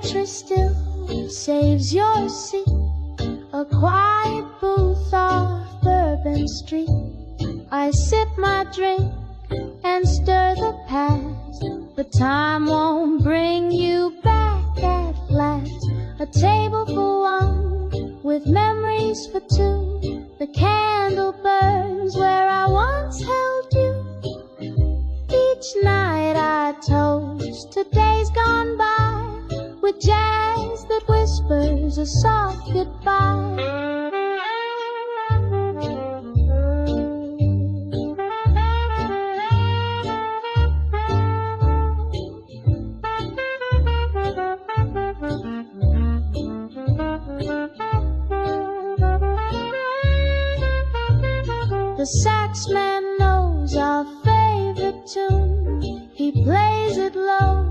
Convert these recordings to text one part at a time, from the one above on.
waitress still saves your seat. A quiet booth off Bourbon Street. I sip my drink and stir the past, but time won't bring you back at last. A table for one, with memories for two. The candle burns where I once held you. Each night I toast to days gone by, with jazz that whispers a soft goodbye. The sax man knows our favorite tune. He plays it low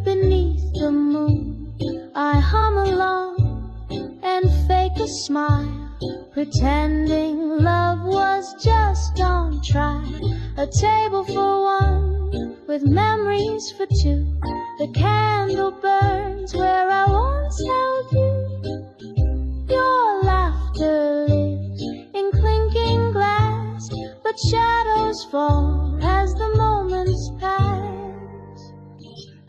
beneath the moon. I hum along and fake a smile, pretending love was just on trial. A table for one, with memories for two. The candle burns where I once held you. Your laughter lives in clinking glass, but shadows fall as the moments pass.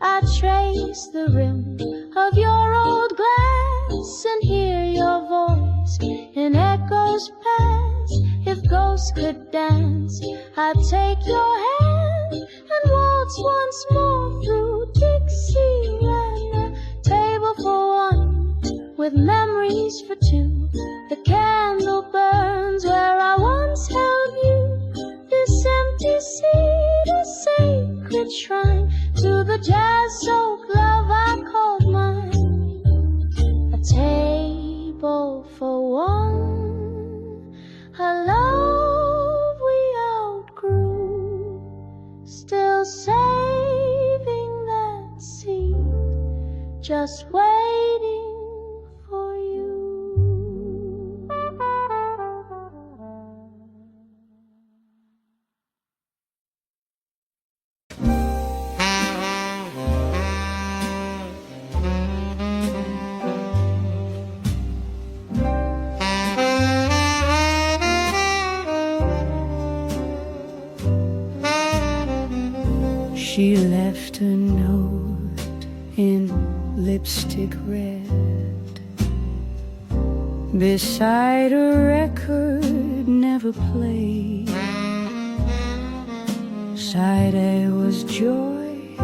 I trace the rim of your old glass and hear your voice in echoes past. If ghosts could dance, I'd take your hand and waltz once more through Dixieland. A table for one, with memories for two. The candle burns where I once held you. This empty seat, a sacred shrine to the jazz-soaked love I called mine. A table for one, a love we outgrew, still saving that seat, just waiting for you. She left a note in lipstick red beside a record never played. Side A was joy,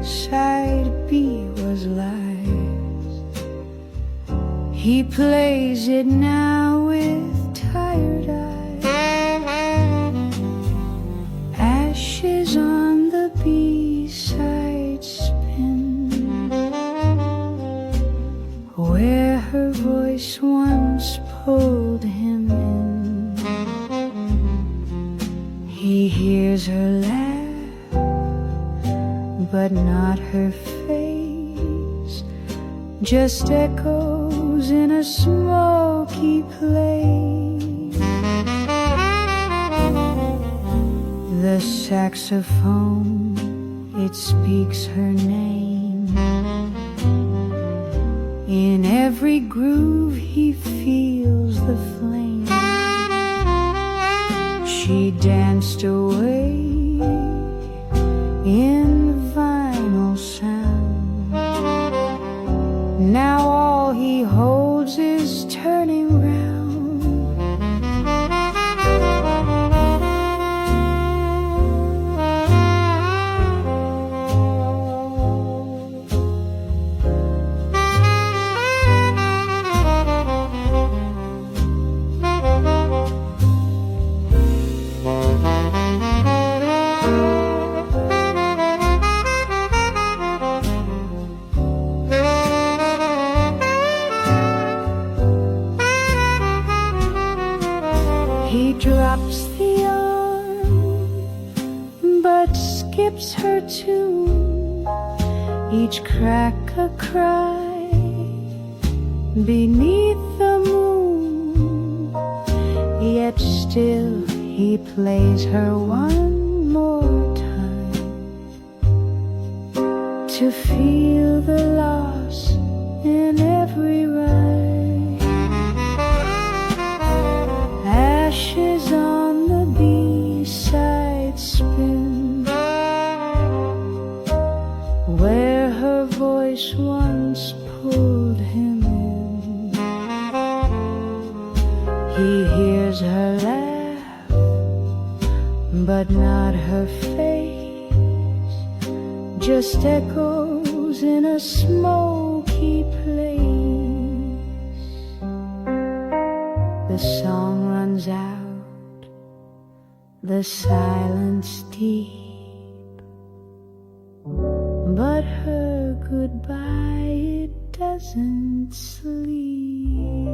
side B was lies. He plays it now with tired eyes. Ashes on the B-side spin, where her voice once pulled him in. He hears her laugh, but not her face, just echoes in a smoky place. The saxophone, it speaks her name. In every groove he feels the flame. She danced away in vinyl sound. Now all he holds is turning round. He drops the arm, but skips her tune. Each crack a cry beneath the moon. Yet still he plays her one more time, to feel the loss but not her face, just echoes in a smoky place. The song runs out, the silence deep, but her goodbye, it doesn't sleep.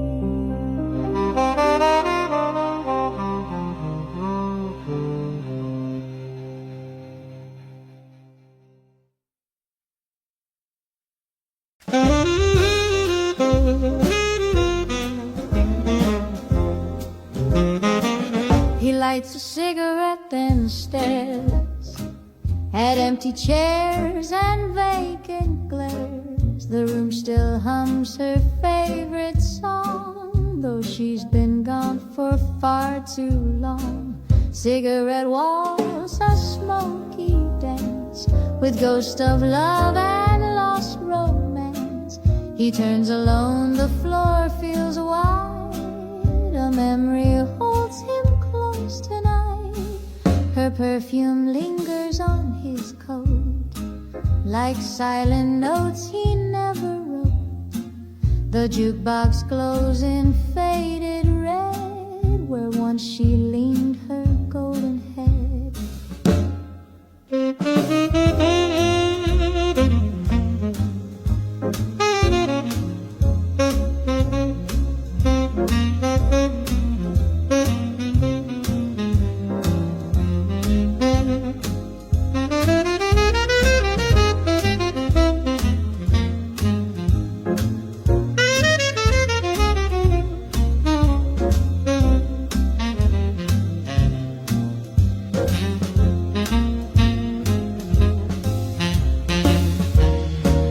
He lights a cigarette and stares at empty chairs and vacant glares. The room still hums her favorite song, though she's been gone for far too long. Cigarette waltz, a smoky dance with ghosts of love and lost romance. He turns alone, the floor feels wide. A memory holds him close tonight. Her perfume lingers on his coat, like silent notes he never wrote. The jukebox glows in faded red, where once she leaned her golden head.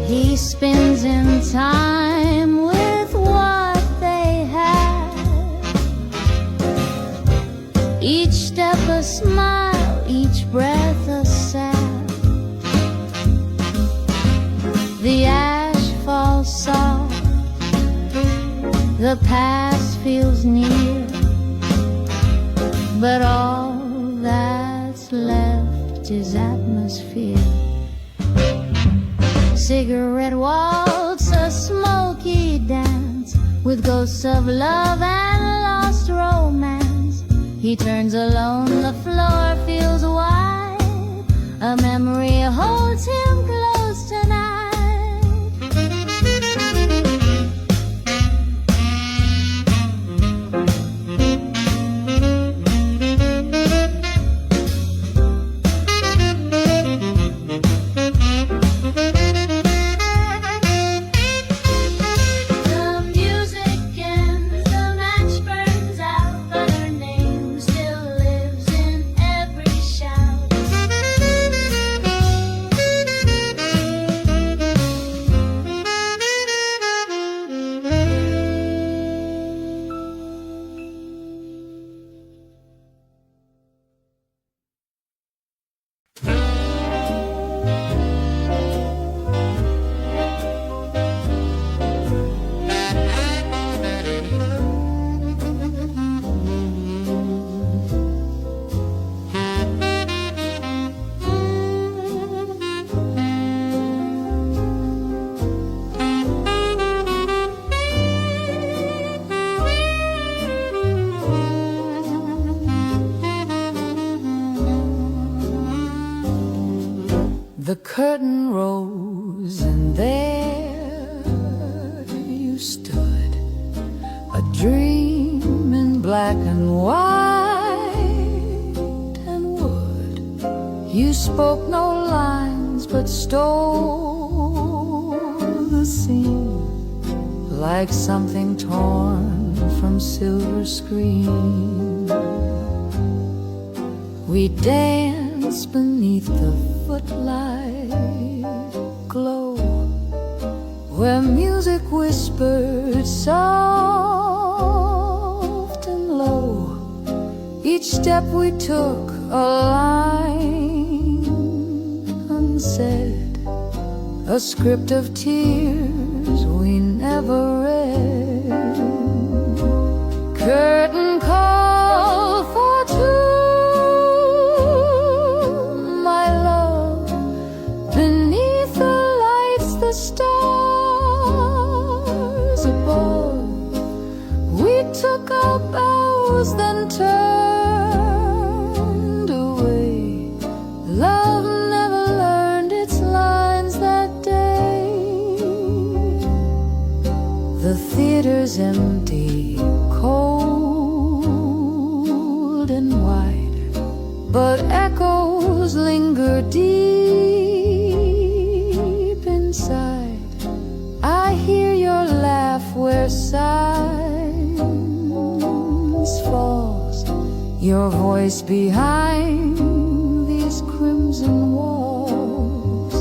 He spins in time with what they have. Each step a smile, each breath a sigh. The ash falls soft, the past feels near, but all that's left is atmosphere. Cigarette waltz, a smoky dance with ghosts of love and lost romance. He turns alone, the floor feels wide. A memory holds him close tonight. The curtain rose and there you stood, a dream in black and white and wood. You spoke no lines but stole the scene like something torn from silver screen. We danced beneath the footlight glow, where music whispered soft and low. Each step we took a line unsaid, a script of tears we never read. Curtain call for two, is empty, cold and wide, but echoes linger deep inside. I hear your laugh where silence falls, your voice behind these crimson walls.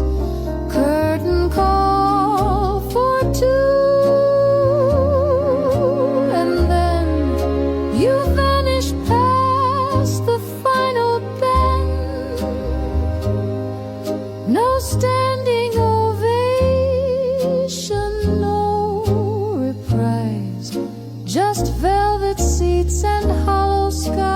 Curtain call for two, and then you vanish past the final bend. No standing ovation, no reprise, just velvet seats and hollow skies.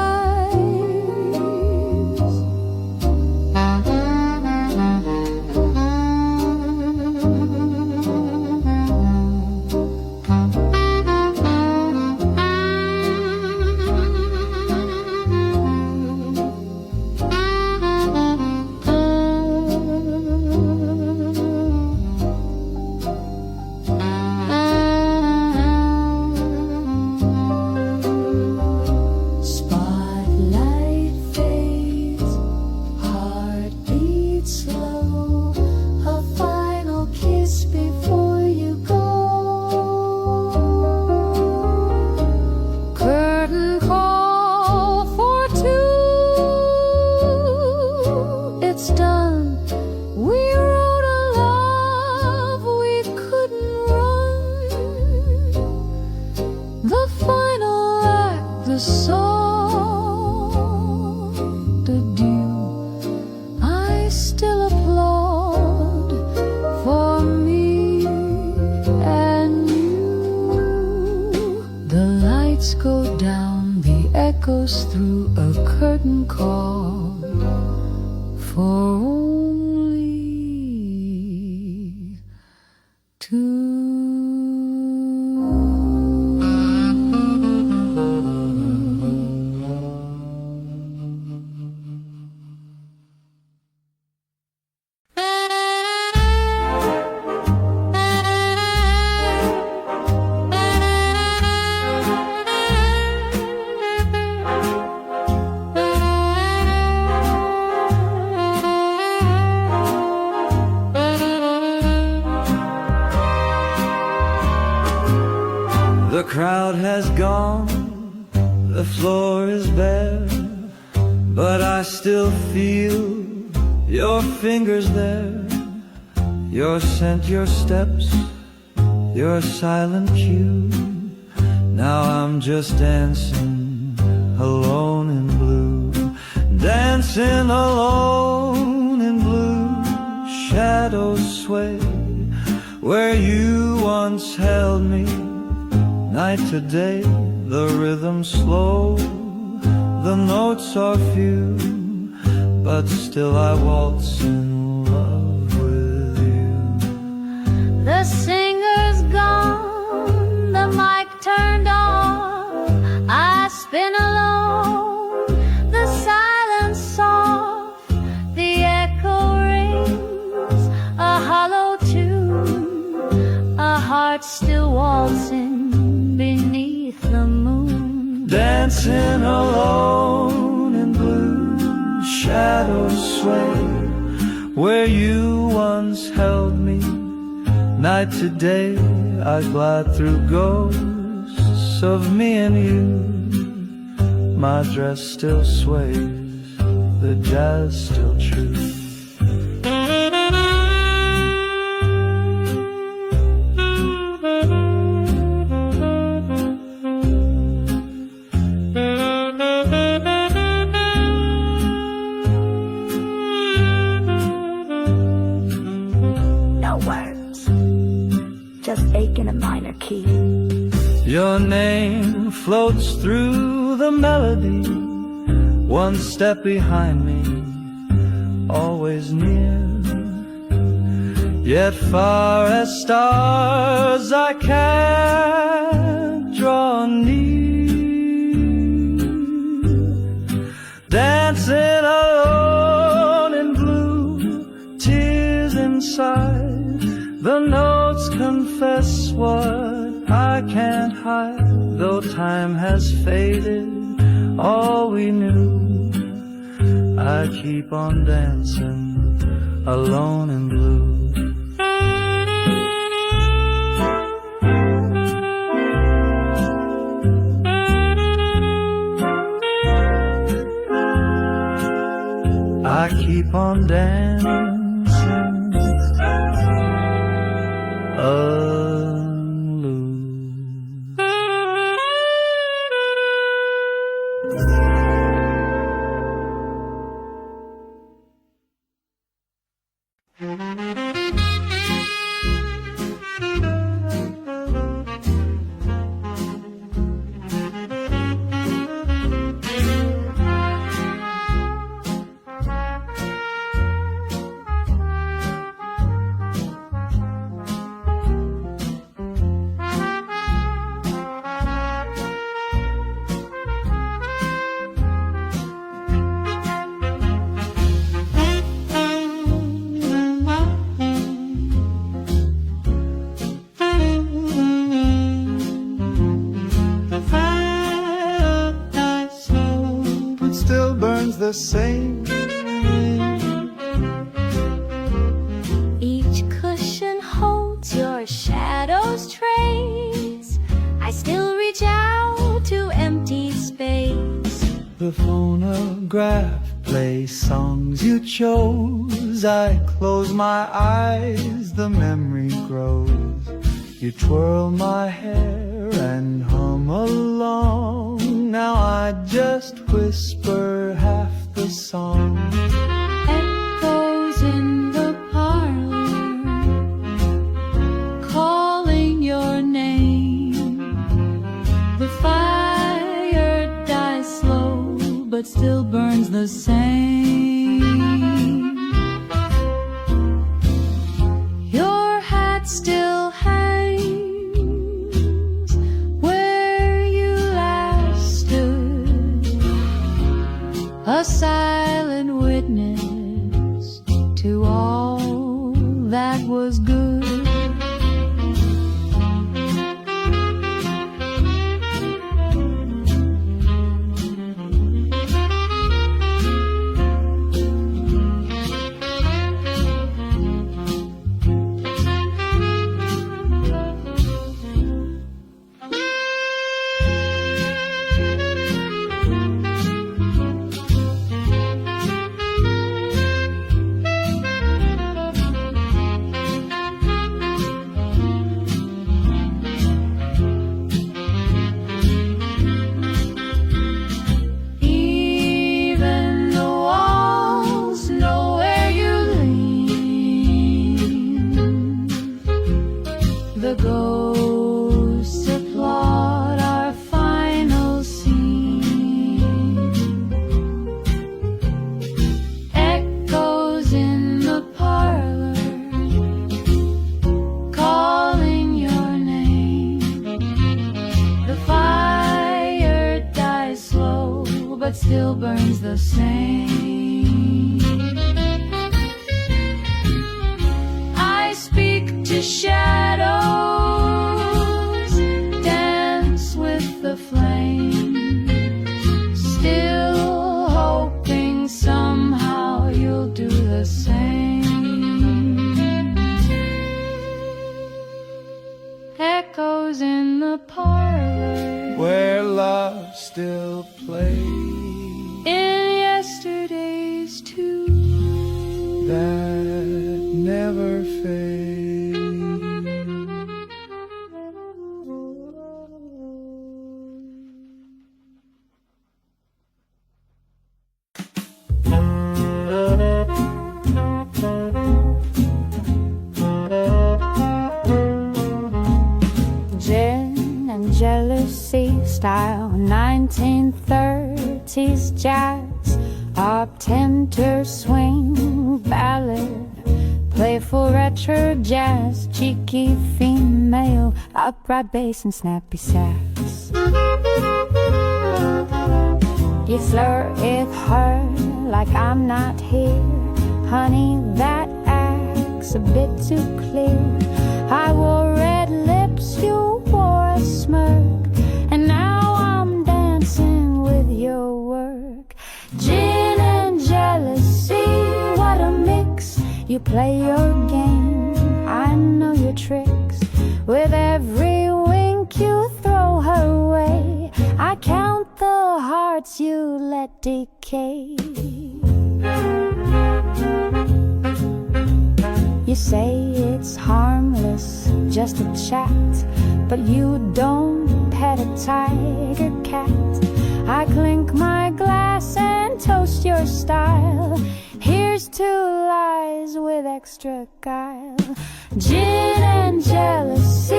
Through a curtain call for only two. The crowd has gone, the floor is bare, but I still feel your fingers there. Your scent, your steps, your silent cue. Now I'm just dancing alone in blue, dancing alone in blue. Shadows sway where you once held me. Night to day, the rhythm slow, the notes are few, but still I waltz in love with you. The singer's gone, the mic turned off, I spin alone, the silence soft, the echo rings, a hollow tune, a heart still waltzing beneath the moon. Dancing alone in blue, shadows sway where you once held me. Night to day I glide through ghosts of me and you. My dress still sways, the jazz still true. In a minor key. Your name floats through the melody, one step behind me, always near, yet far as stars I can't draw near. Dancing alone in blue, tears inside, the notes confess what I can't hide. high, though time has faded all we knew. I keep on dancing alone in blue. I keep on dancing alone. The same. Each cushion holds your shadow's trace. I still reach out to empty space. The phonograph plays songs you chose. I close my eyes, the memory grows. You twirl my hair and hum along. Now I just whisper half the song. Echoes in the parlor, calling your name. The fire dies slow, but still burns the same. Your hat still hangs where you last stood, a silent witness to all that was good. The ghosts applaud our final scene. Echoes in the parlor, calling your name. The fire dies slow, but still burns the same. I speak to shadows, dance with the flame, still hoping somehow you'll do the same. Echoes in the parlor, where love still plays, in yesterday's tune that never fades. Gin and jealousy style 1930s jazz, up-tempo swing ballad, playful retro jazz, cheeky female, upright bass and snappy sax. You flirt with her like I'm not here, honey, that act's a bit too clear. I wore red lips, you wore a smirk, You play your game, I know your tricks. With every wink you throw her way, I count the hearts you let decay. You say it's harmless, just a chat, but you don't pet a tiger cat. I clink my glass and toast your style. Here's to lies with extra guile. Gin and jealousy,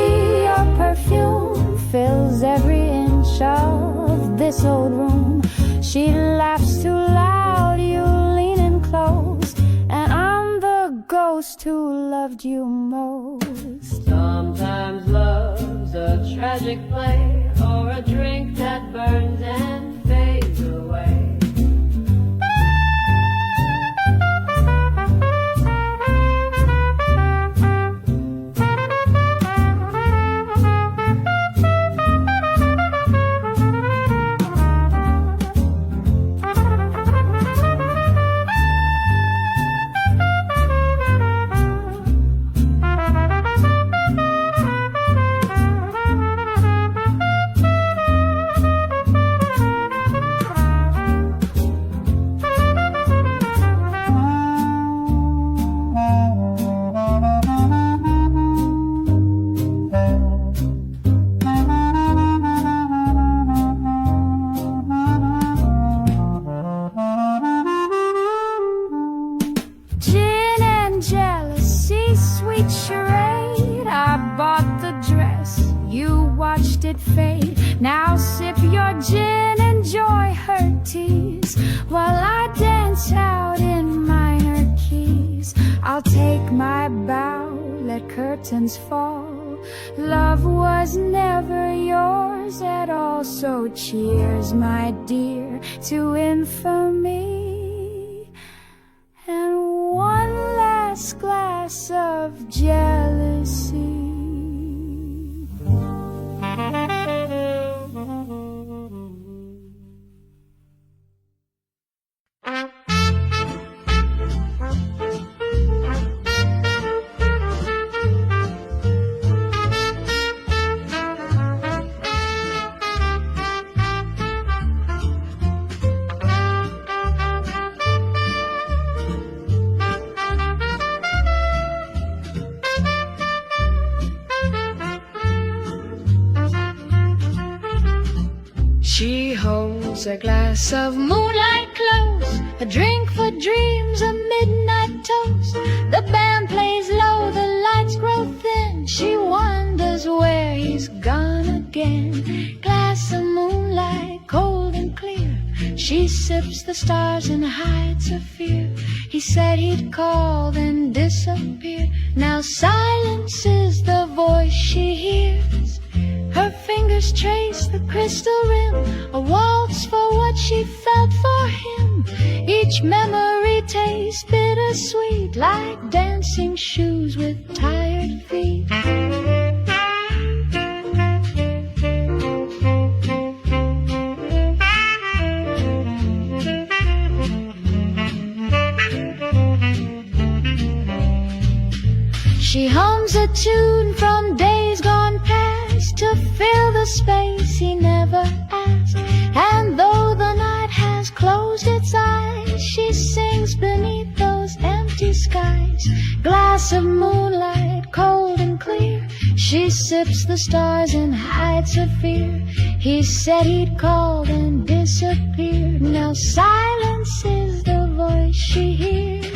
your perfume fills every inch of this old room. She laughs too loud, you lean in close, and I'm the ghost who loved you most. Sometimes love's a tragic play, or a drink that burns and fades away. Now sip your gin, enjoy her tease, while I dance out in minor keys. I'll take my bow, let curtains fall. Love was never yours at all, so cheers, my dear, to infamy. And one last glass of jealousy. She holds a glass of moonlight close, a drink for dreams, a midnight toast. The band plays low, the lights grow thin. She wonders where he's gone again. Glass of moonlight, cold and clear. She sips the stars and hides her fear. He said he'd call, then disappear. Now silence is the voice she hears. Her fingers trace the crystal rim, a waltz for what she felt for him. Each memory tastes bittersweet, like dancing shoes with tired feet. She hums a tune from days gone past to fill the space he never asked. And though the night has closed its eyes, she sings beneath those empty skies. Glass of moonlight, cold and clear. She sips the stars and hides her fear. He said he'd called and disappeared. Now silence is the voice she hears.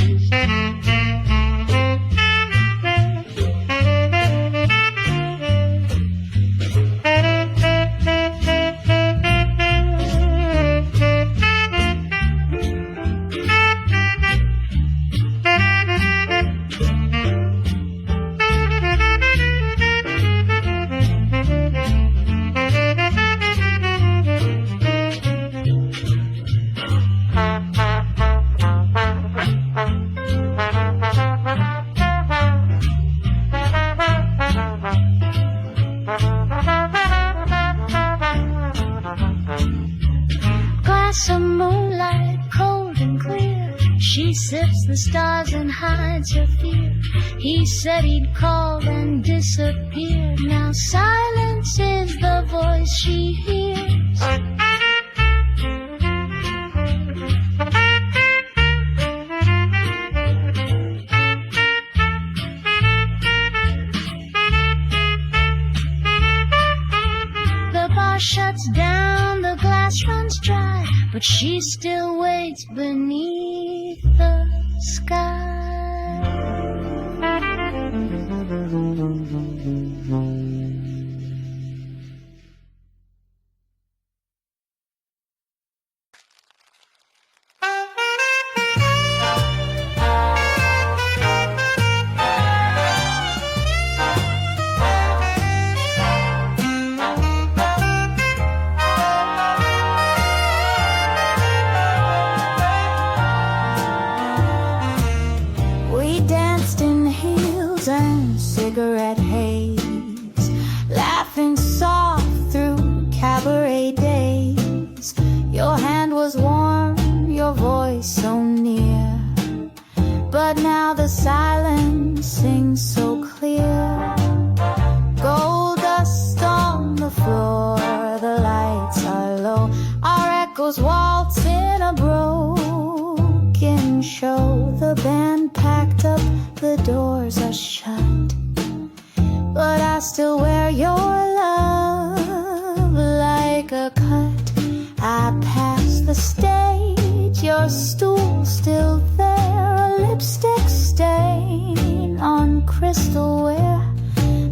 against the stars and hides her fear. He said he'd call and disappear. Now silence is the voice she hears. The bar shuts down, the glass runs dry, but she still waits beneath the sky. Cigarette haze, laughing soft through cabaret days. Your hand was warm, your voice so near, but now the silence sings so clear. Gold dust on the floor, the lights are low, our echoes waltz in a broken show. The band packed up, the doors are shut, but I still wear your love like a cut. I pass the stage, your stool still there, a lipstick stain on crystalware.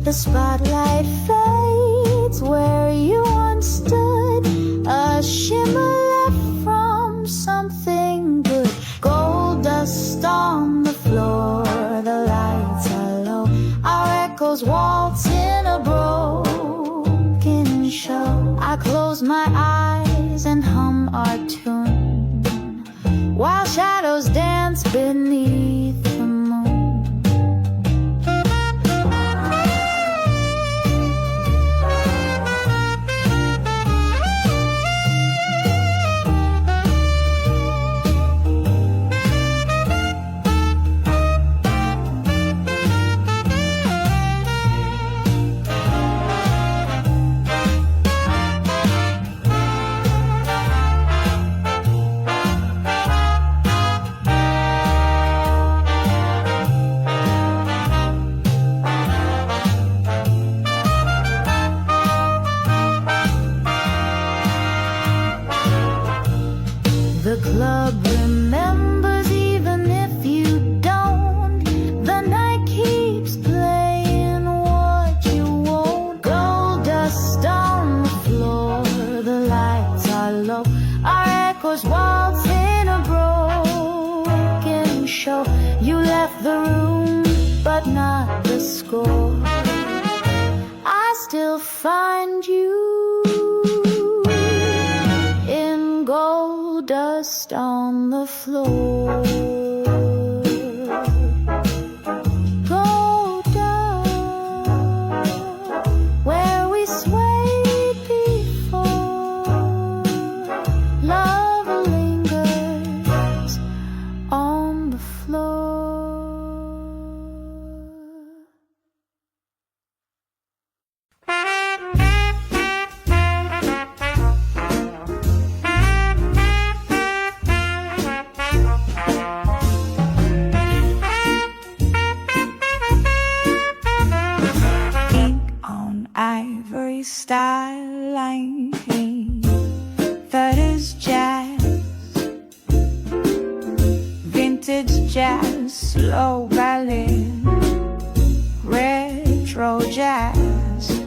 The spotlight fades where you once stood, a shimmer left from something good. Gold dust on the floor, the lights are low, our echoes waltz in a broken show. I close my eyes and hum our tune, while shadows dance beneath the moon. The club remembers even if you don't. The night keeps playing what you won't. Gold dust on the floor, the lights are low, our echoes waltz in a broken show. You left the room, but not the score. I still find you in gold dust on the floor. Gold dust, where we swayed before. Love lingers on the floor. Ivory styling, that is jazz, vintage jazz, slow ballad, retro jazz,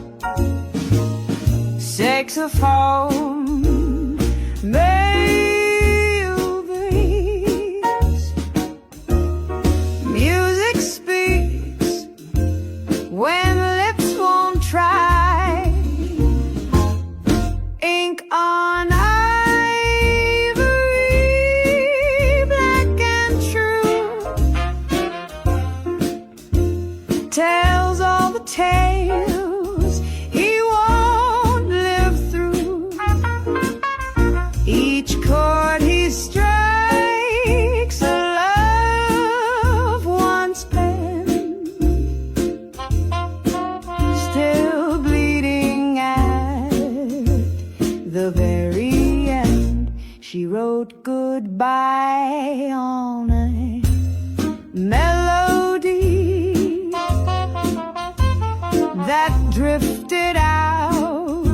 saxophone, male breeze, music speaks when lips won't try. Ink on ivory, black and true, tells all the tales he won't live through. Each drifted out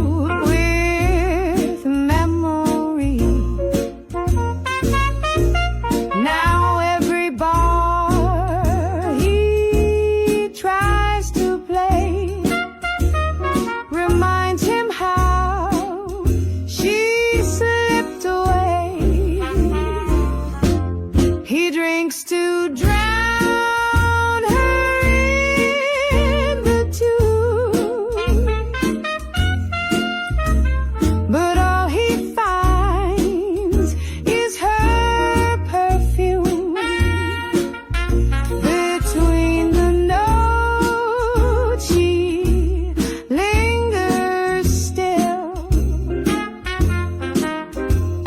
with memory. Now every bar he tries to play reminds him how she slipped away. He drinks to drown her in the tune, but all he finds is her perfume. Between the notes she lingers still,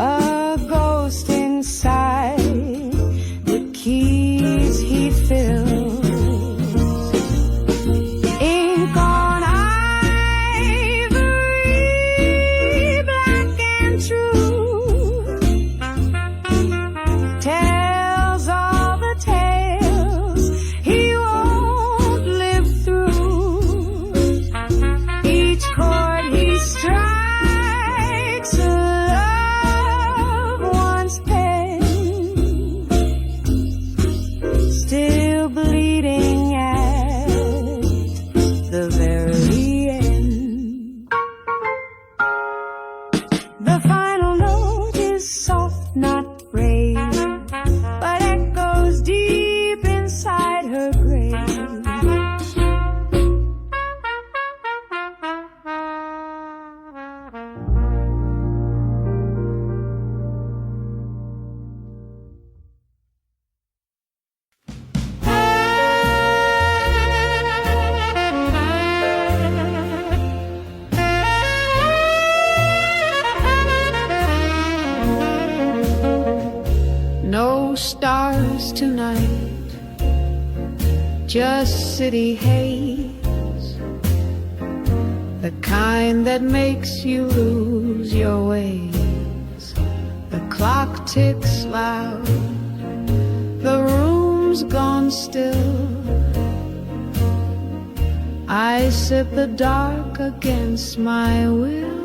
a ghost inside the keys he fills. Ink on ivory, black and true, tells all the tales he won't live through. Each chord he strikes, a love once penned, still bleeding at the very end. The final note is soft, not raised, but echoes deep inside her grave. No stars tonight, just city haze, the kind that makes you lose your ways. The clock ticks loud, the room's gone still. I sip the dark against my will.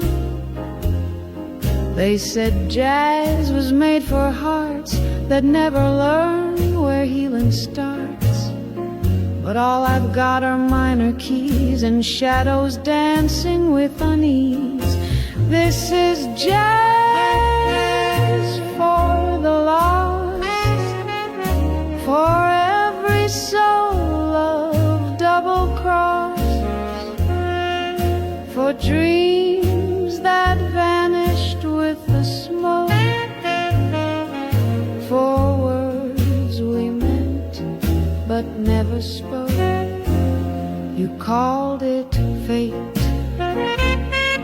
They said jazz was made for hearts that never learn where healing starts. But all I've got are minor keys and shadows dancing with unease. This is jazz for the lost, for every soul of double cross, for dreams that vanished with the smoke, for words we meant but never spoke. You called it fate,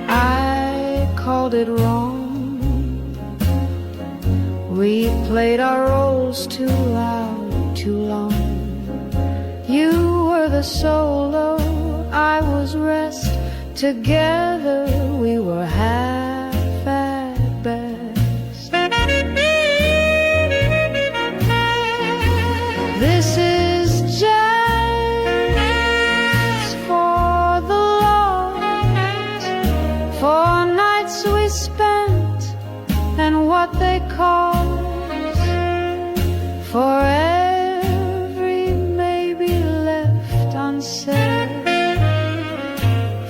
I called it wrong. We played our roles too loud, too long. You were the solo, I was rest. Together we were half at best. This is jazz for the lost, for nights we spent and what they cost, for every maybe left unsaid,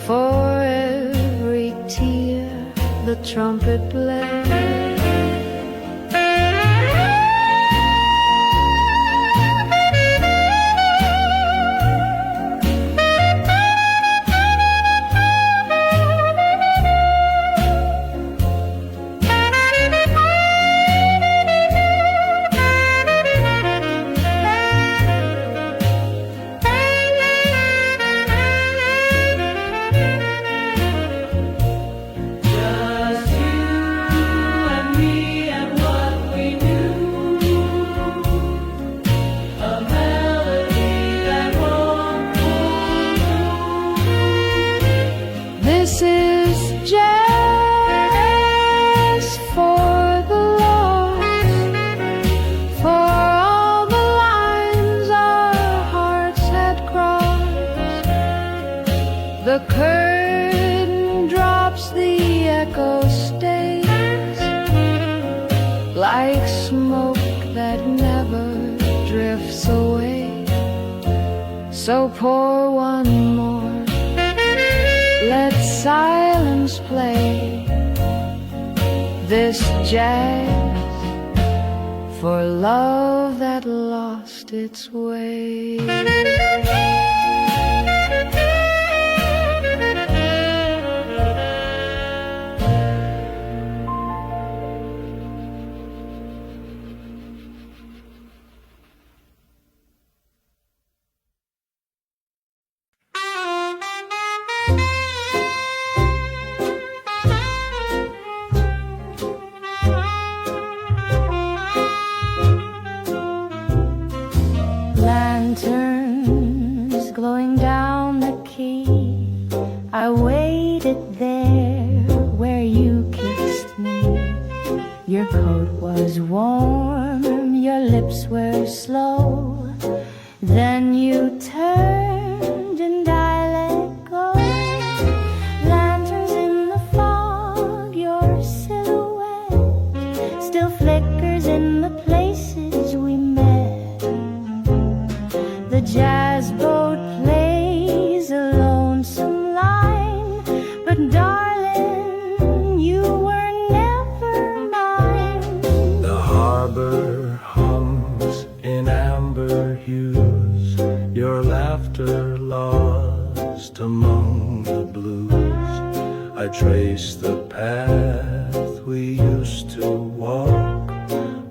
for every tear the trumpet played. Just you drifts away. So pour one more, let silence play this jazz for love that lost its way. Lanterns glowing down the quay, I waited there where you kissed me. Your coat was warm, your lips were slow. Then you turned and I let go. Lanterns in the fog, your silhouette still flickers in the places we met. The jazz boat plays a lonesome line, but darling, you were never mine. The harbor hums in amber hues, your laughter lost among the blues. I trace the path we used to walk,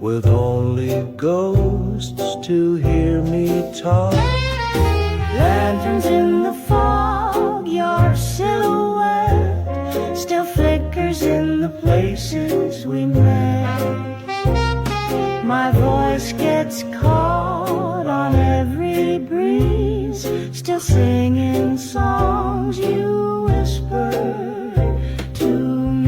with only ghosts to hear me talk. Lanterns in the fog, your silhouette still flickers in the places we met. My voice gets caught on every breeze, still singing songs you whispered to me.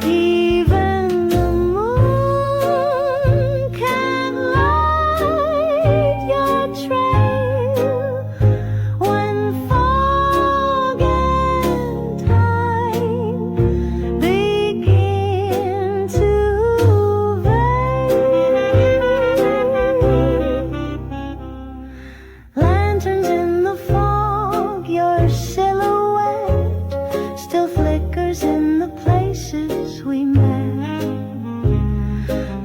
Even the moon can light your trail when fog and time begin to veil. Lanterns in the fog, your silhouette still flickers in the places we met.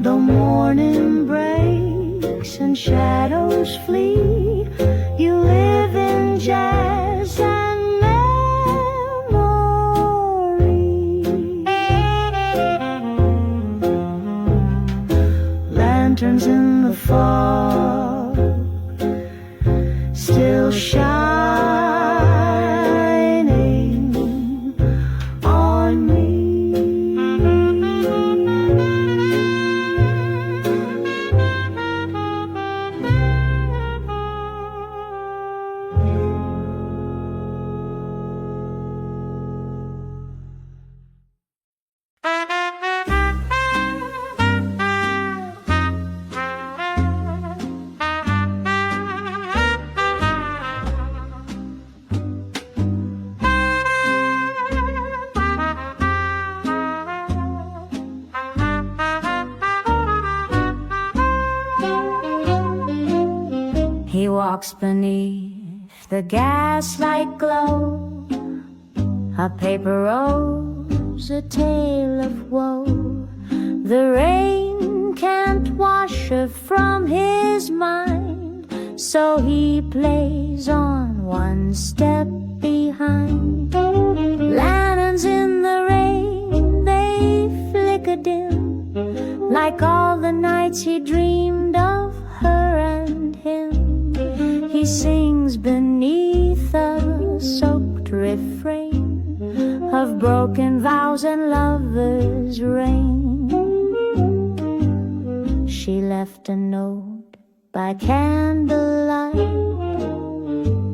The morning breaks and shadows flee, you live in jazz and memory. Lanterns in the fog still shining on me. He walks beneath the gaslight glow, a paper rose, a tale of woe. The rain can't wash her from his mind, so he plays on one step behind. Lanterns in the rain, they flicker dim, like all the nights he dreamed of her and him. He sings beneath a soaked refrain of broken vows and lovers' rain. She left a note by candlelight,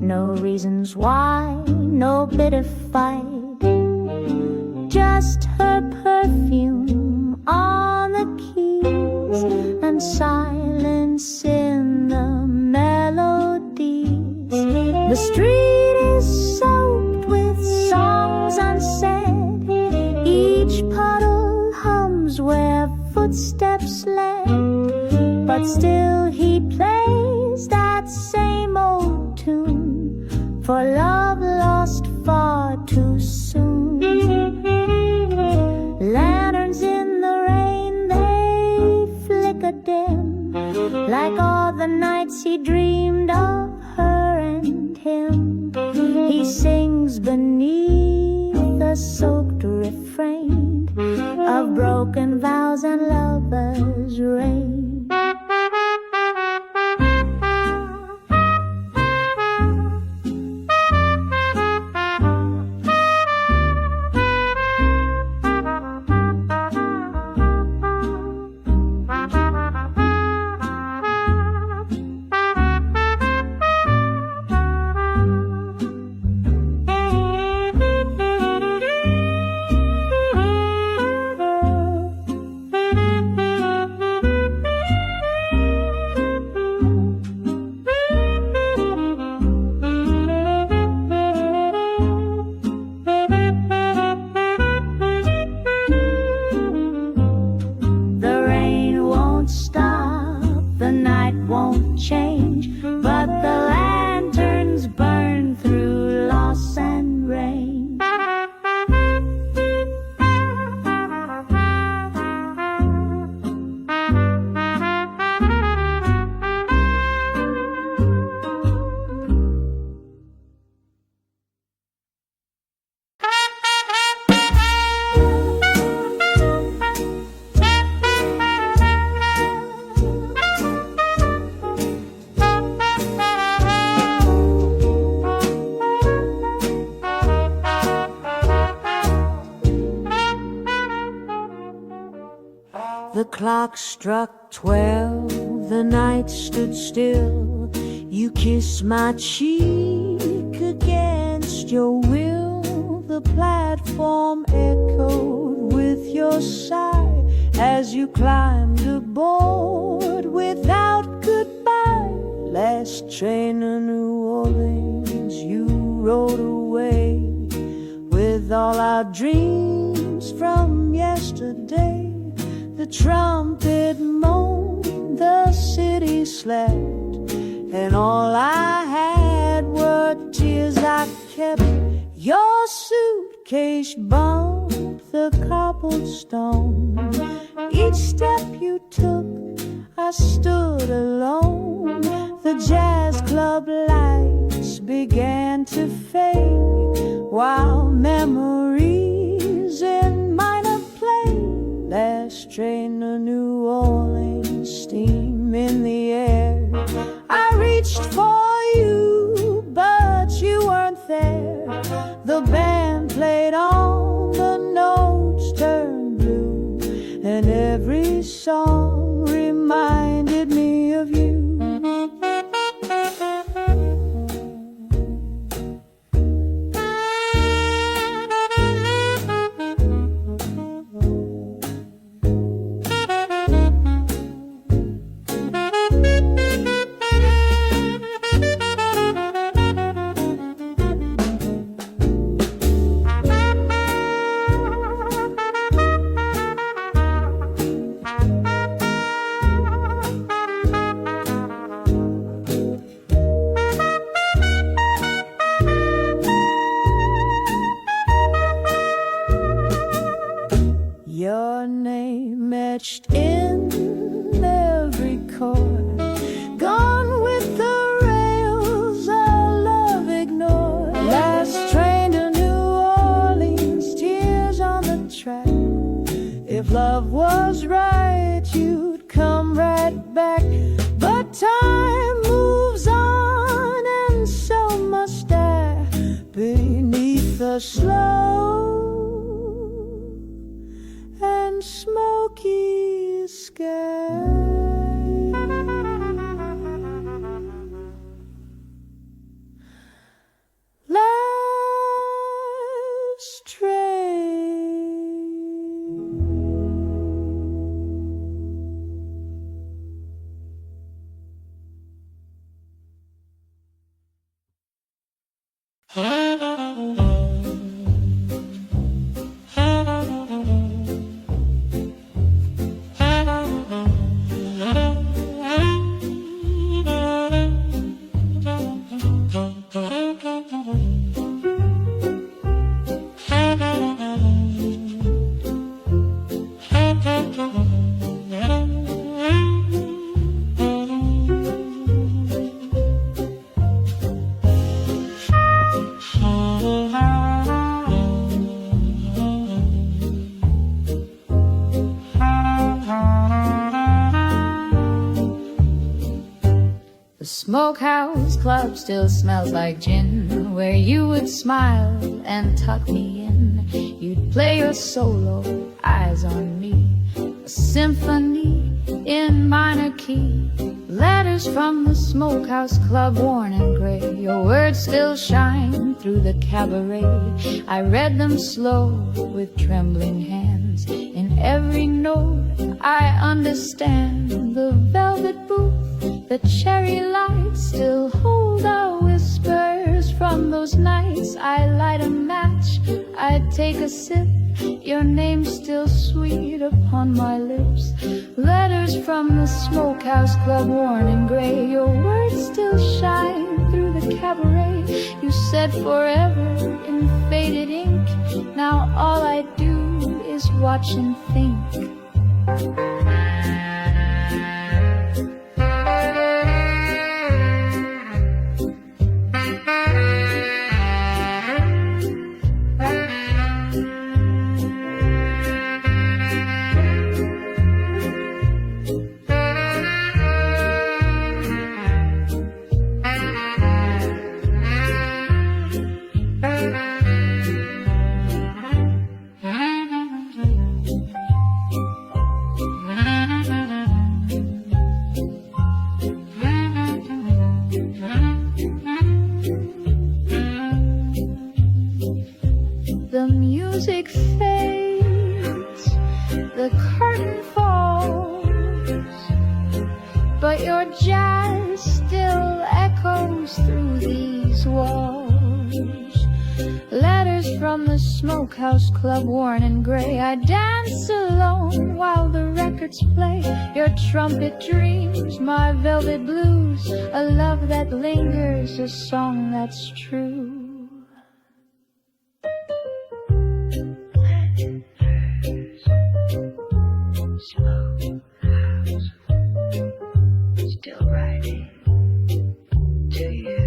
no reasons why, no bitter fight. just her perfume on the keys and silence in the melodies. The street is soaked with songs unsaid. Each puddle hums where footsteps led, but still he plays that same old tune for love lost far too soon. Lanterns in the rain, they flicker dim, like all the nights he dreamed of her and him. He sings beneath a soaked refrain of broken vows and lovers' rain. The clock struck 12, the night stood still. You kissed my cheek against your will. The platform echoed with your sigh as you climbed aboard without goodbye. Last train to New Orleans, you rode away with all our dreams from yesterday. The trumpet moaned, the city slept, and all I had were tears I kept. Your suitcase bumped the cobblestone. Each step you took, I stood alone. The jazz club lights began to fade, while memories in minor play. Last train to New Orleans, steam in the air. I reached for you, but you weren't there. The band played on, the notes turned blue, and every song reminded me of you. Your name etched in every chord, gone with the rails our love ignored. Last train to New Orleans, tears on the track. If love was right, you'd come right back. But time moves on, and so must I, beneath the slow and smoky sky. Last train Smokehouse Club still smells like gin, where you would smile and tuck me in. You'd play your solo, eyes on me, a symphony in minor key. Letters from the Smokehouse Club, worn and gray. Your words still shine through the cabaret. I read them slow with trembling hands. In every note I understand. The velvet booth, the cherry lights still hold our whispers from those nights. I light a match, I take a sip, your name's still sweet upon my lips. Letters from the Smokehouse Club, worn and gray. Your words still shine through the cabaret. You said forever in faded ink. Now all I do is watch and think. The music fades, the curtain falls, but your jazz still echoes through these walls. Letters from the Smokehouse Club, worn and gray. I dance alone while the records play. Your trumpet dreams, my velvet blues, a love that lingers, a song that's true. Smokehouse, still writing to you.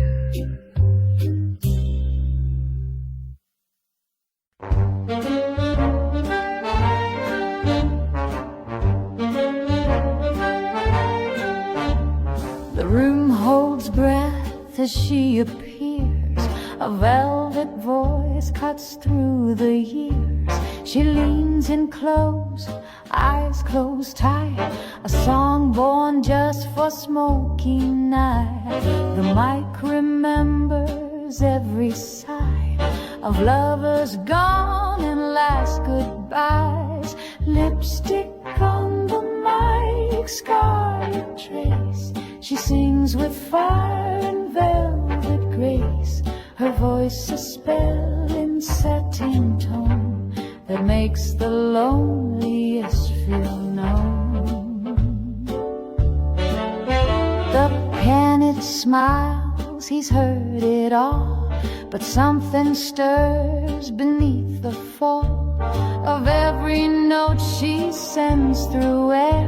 The room holds breath as she appears. A velvet voice cuts through the years. She leans in close, eyes closed tight. A song born just for smoky night. The mic remembers every side of lovers gone and last goodbyes. Lipstick on the mic, scarlet trace. She sings with fire and velvet grace. Her voice a spell in satin tone that makes the loneliest feel known. The pianist smiles, he's heard it all, but something stirs beneath the fall of every note she sends through air.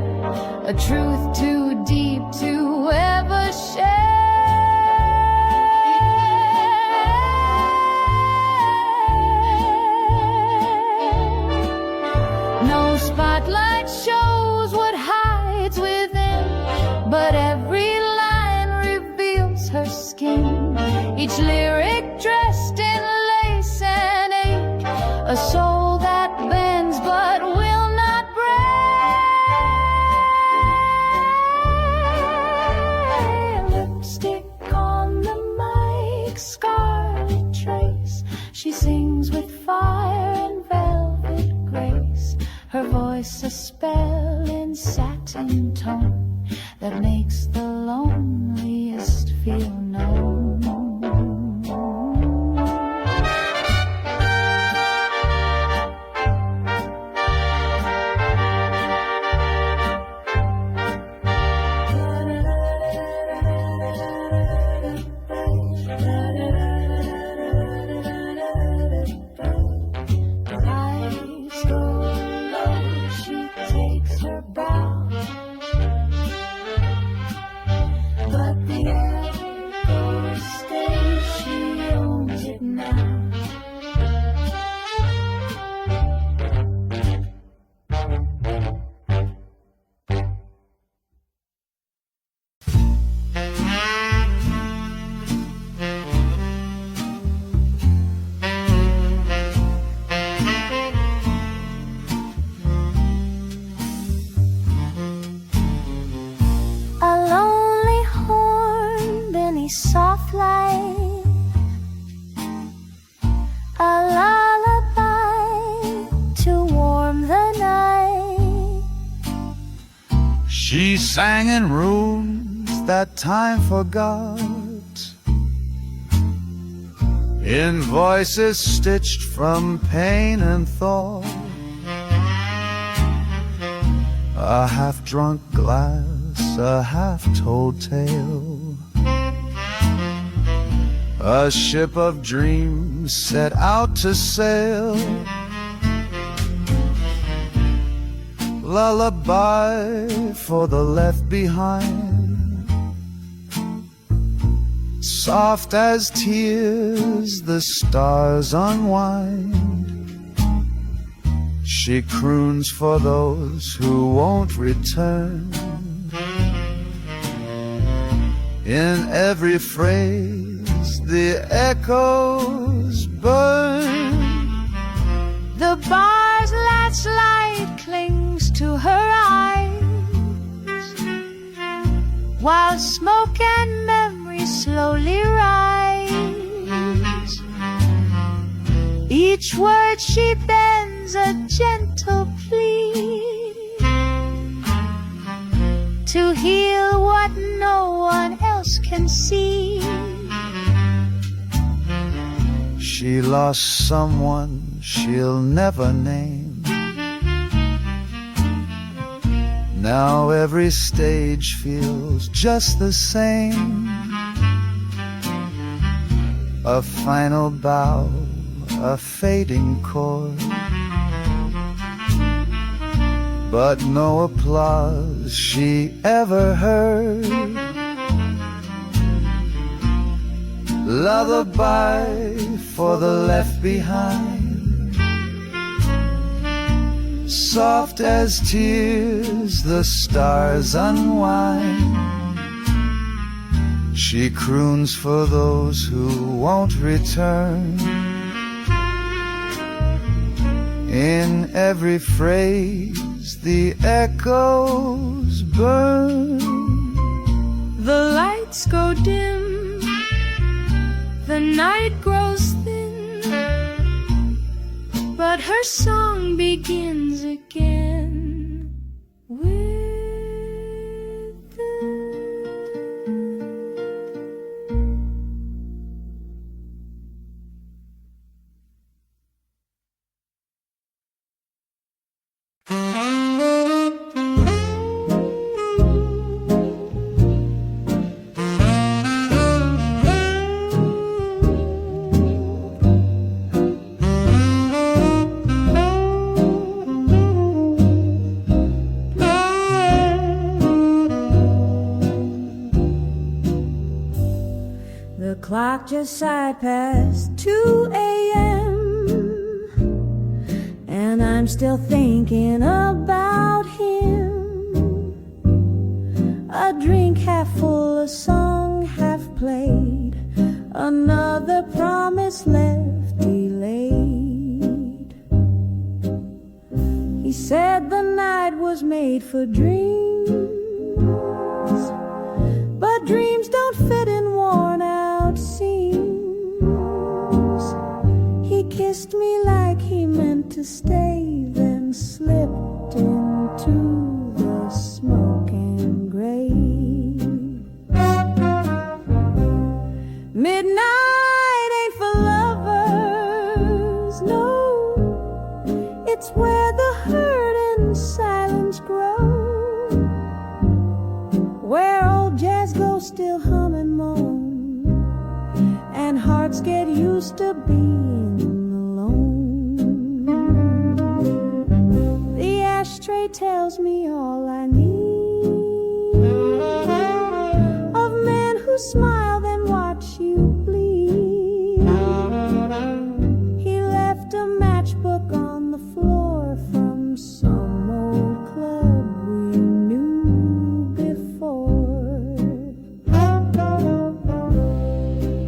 A truth too deep to ever share. No spotlight shows what hides within, but every line reveals her skin. Each lyric dressed in lace and ink, a soul that bends but will not break. Lipstick on the mic, scarlet trace. She sings with fire and velvet grace. Her voice a spell in satin tone that makes the loneliest feel known. Eyes go low, she takes her bow. She sang in rooms that time forgot, in voices stitched from pain and thought. A half-drunk glass, a half-told tale, a ship of dreams set out to sail. Lullaby for the left behind, soft as tears the stars unwind. She croons for those who won't return. In every phrase the echoes burn. The bar's last light clings to her eyes, while smoke and memory slowly rise. Each word she bends a gentle plea to heal what no one else can see. She lost someone she'll never name. Now every stage feels just the same. A final bow, a fading chord, but no applause she ever heard. Lullaby for the left behind, soft as tears the stars unwind. She croons for those who won't return. In every phrase the echoes burn. The lights go dim, the night grows thin, but her song begins again with The clock just sighed past 2 a.m. and I'm still thinking about him. A drink half full, a song half played, another promise left delayed. He said the night was made for dreams, but dreams don't fit in worn out seams. He kissed me like he meant to stay, then slipped into the smoke and gray. Midnight ain't for lovers, no, it's where the hurt and silence grow, where old jazz goes still hum and moan, and hearts get used to being alone. The ashtray tells me all I need of men who smile then watch you bleed. He left a matchbook on the floor from some old club we knew before.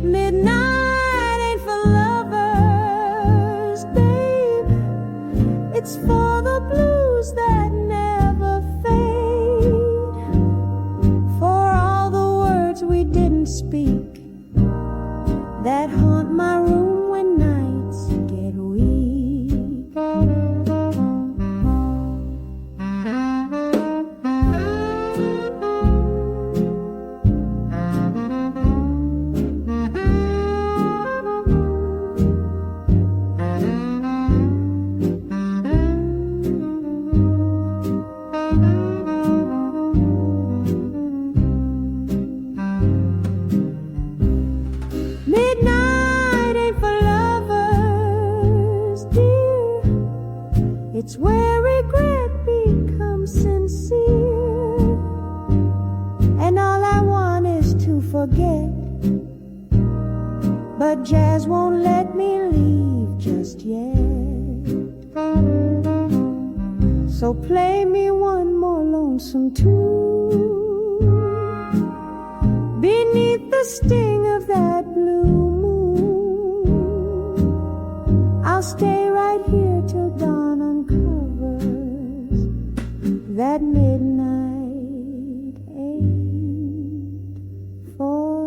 Midnight ain't for lovers, babe, it's for the blues that never fade, for all the words we didn't speak that haunt my room when nights get weak. It's where regret becomes sincere, and all I want is to forget. But jazz won't let me leave just yet. So play me one more lonesome tune beneath the sting of that blue moon. I'll stay right here till dawn uncovers that midnight ain't for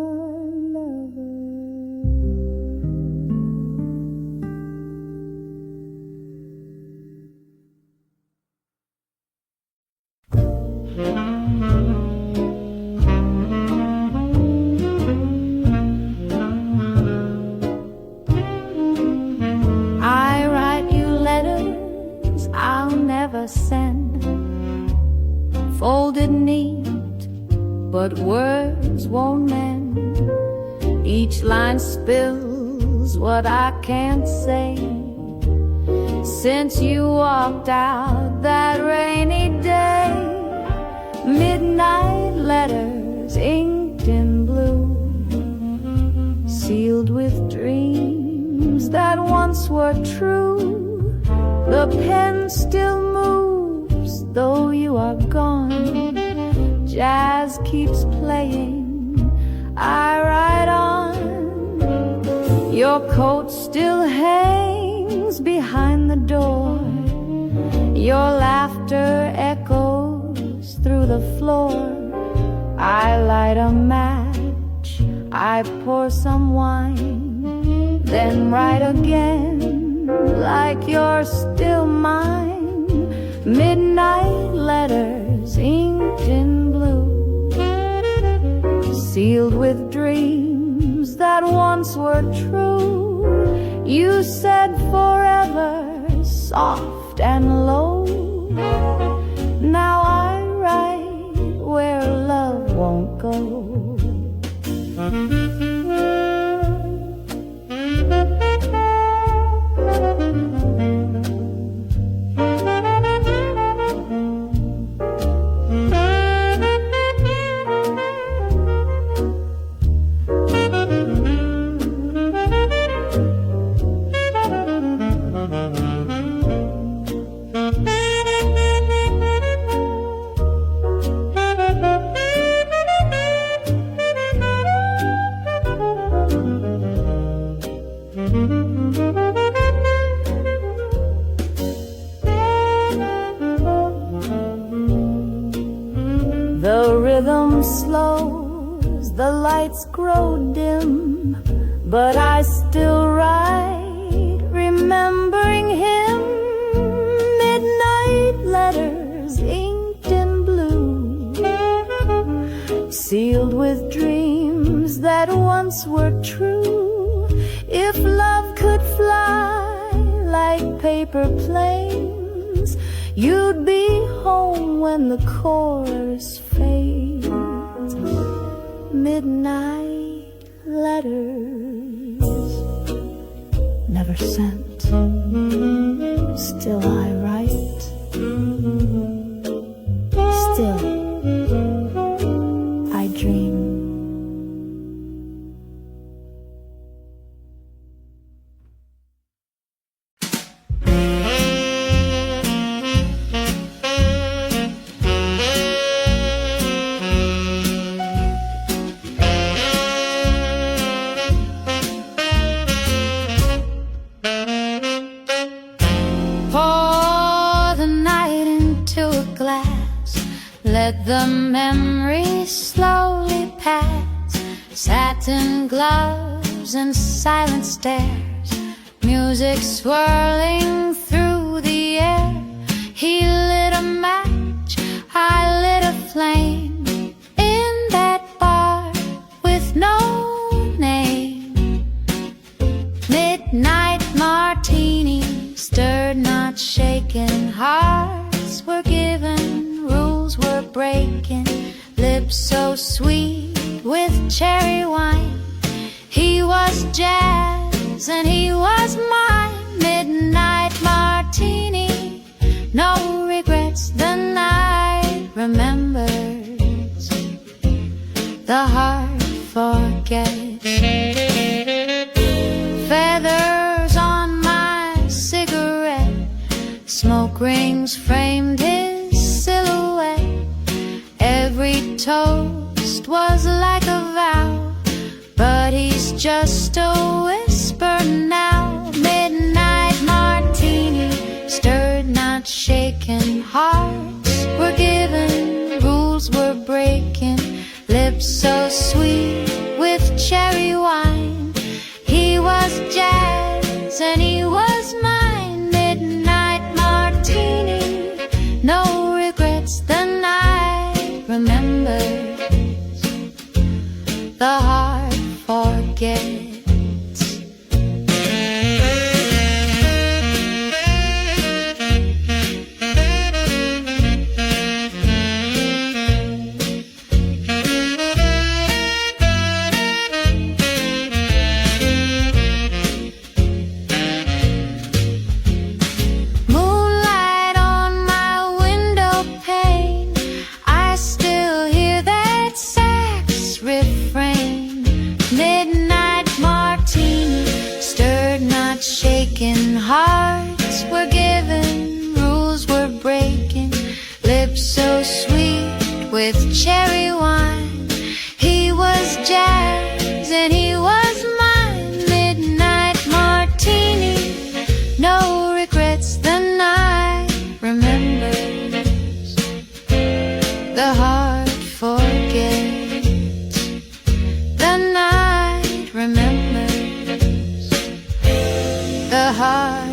I write you letters I'll never send, folded neat, but words won't mend. Each line spills what I can't say. Since you walked out that rainy day, midnight letters inked in blue, sealed with dreams that once were true. The pen still moves though you are gone. Jazz keeps playing, I write on. Your coat still hangs behind the door. Your laughter echoes through the floor. I light a match, I pour some wine, then write again like you're still mine. Midnight letters inked in blue, sealed with dreams that once were true. You said forever, soft and low. Now I write where love won't go. The rhythm slows, the lights grow dim, but I still write, remembering him. Midnight letters inked in blue, sealed with dreams that once were true. If love could fly like paper planes, you'd be home when the chorus fades. Midnight letters never sent, still I write, still I dream. Let the memories slowly pass. Satin gloves and silent stares, music swirling through the air. He lit a match, I lit a flame in that bar with no name. Midnight martini, stirred not shaken. Hearts were given, rules were breaking. Lips so sweet with cherry wine. He was jazz and he was mine. Midnight martini, Smoke rings framed his silhouette. Every toast was like a vow, but he's just a whisper now. Midnight martini, stirred not shaken. Hearts were given, rules were breaking. Lips so sweet with cherry wine. He was jazz and he was mine. Midnight martini, no regrets. The night remembers, the heart forgets. Moonlight on my window pane, I still hear that sax refrain. Midnight martini, stirred not shaken. Hearts were given, rules were breaking. Lips so sweet with cherry wine. He was jazz and he was mine. Midnight martini, no regrets. The night remembers, the heart forgets. The night remembers, the heart